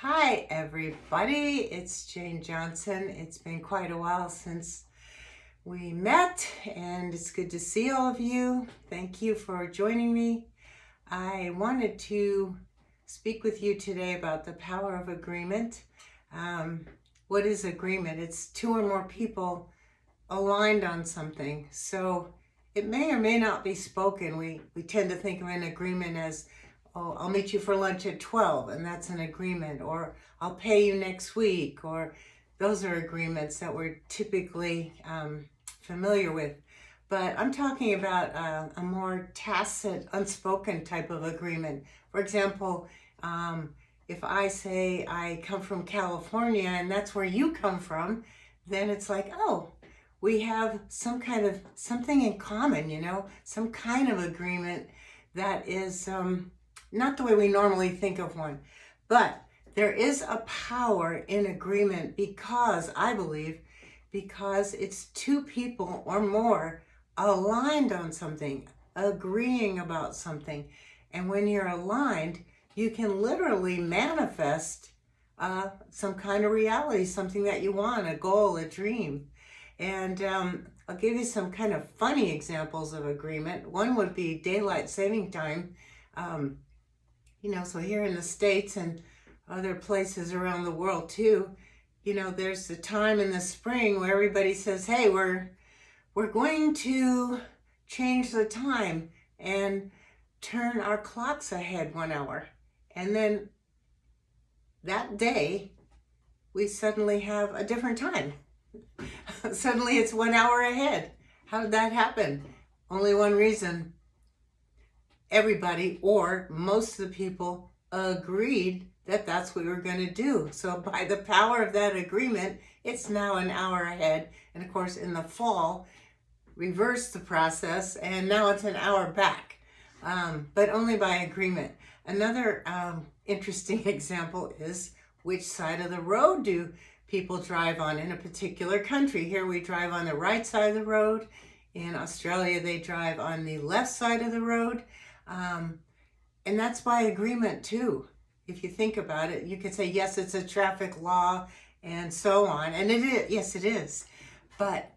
Hi, everybody. It's Jane Johnson. It's been quite a while since we met, and it's good to see all of you. Thank you for joining me. I wanted to speak with you today about the power of agreement. What is agreement? It's two or more people aligned on something. So it may or may not be spoken. We tend to think of an agreement as, oh, I'll meet you for lunch at 12, and that's an agreement, or I'll pay you next week, or those are agreements that we're typically familiar with. But I'm talking about a more tacit, unspoken type of agreement. For example, if I say I come from California and that's where you come from, then it's like, oh, we have some kind of something in common, some kind of agreement that is not the way we normally think of one. But there is a power in agreement because, I believe, because it's two people or more aligned on something, agreeing about something. And when you're aligned, you can literally manifest some kind of reality, something that you want, a goal, a dream. And I'll give you some kind of funny examples of agreement. One would be daylight saving time. So here in the States and other places around the world too, there's the time in the spring where everybody says, hey, we're going to change the time and turn our clocks ahead 1 hour. And then that day, we suddenly have a different time. Suddenly it's 1 hour ahead. How did that happen? Only one reason. Everybody, or most of the people, agreed that that's what we were going to do. So by the power of that agreement, it's now an hour ahead. And of course, in the fall, reverse the process, and now it's an hour back, but only by agreement. Another interesting example is, which side of the road do people drive on in a particular country? Here we drive on the right side of the road. In Australia, they drive on the left side of the road. And that's by agreement too. If you think about it, you could say, yes, it's a traffic law and so on. And it is, yes, it is. But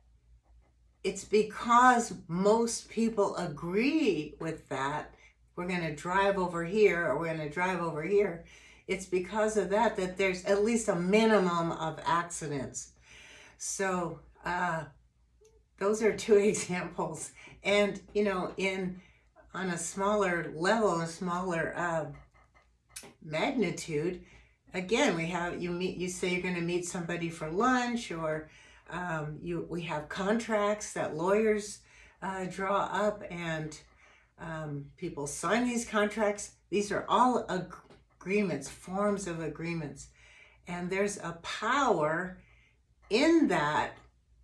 it's because most people agree with that. We're going to drive over here, or we're going to drive over here. It's because of that there's at least a minimum of accidents. So those are two examples. And, on a smaller level, a smaller magnitude, again, we have, you say you're going to meet somebody for lunch, or we have contracts that lawyers draw up, and people sign these contracts. These are all agreements, forms of agreements. And there's a power in that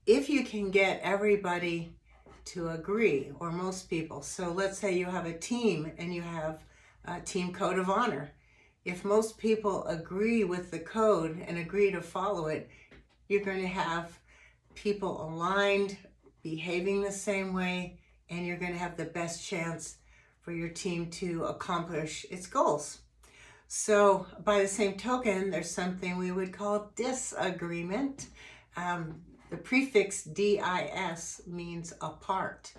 if you can get everybody to agree, or most people. So let's say you have a team and you have a team code of honor. If most people agree with the code and agree to follow it, you're going to have people aligned, behaving the same way, and you're going to have the best chance for your team to accomplish its goals. So by the same token, there's something we would call disagreement. The prefix DIS means apart.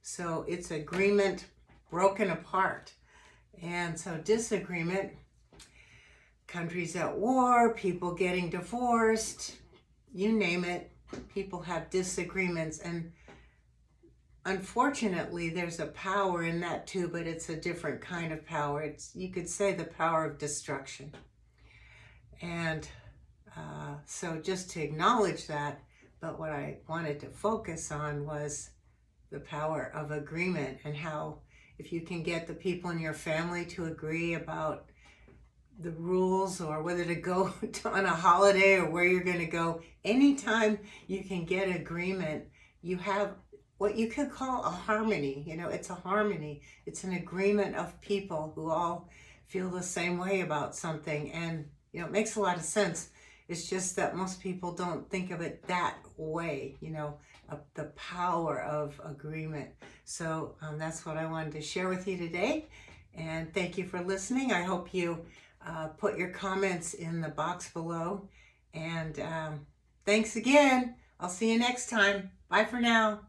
So it's agreement broken apart. And so disagreement, countries at war, people getting divorced, you name it, people have disagreements. And unfortunately, there's a power in that too, but it's a different kind of power. You could say the power of destruction. And so just to acknowledge that, but what I wanted to focus on was the power of agreement, and how if you can get the people in your family to agree about the rules, or whether to go on a holiday, or where you're going to go, anytime you can get agreement, you have what you could call a harmony. It's a harmony. It's an agreement of people who all feel the same way about something. And, it makes a lot of sense. It's just that most people don't think of it that way, the power of agreement. So that's what I wanted to share with you today. And thank you for listening. I hope you put your comments in the box below. And thanks again. I'll see you next time. Bye for now.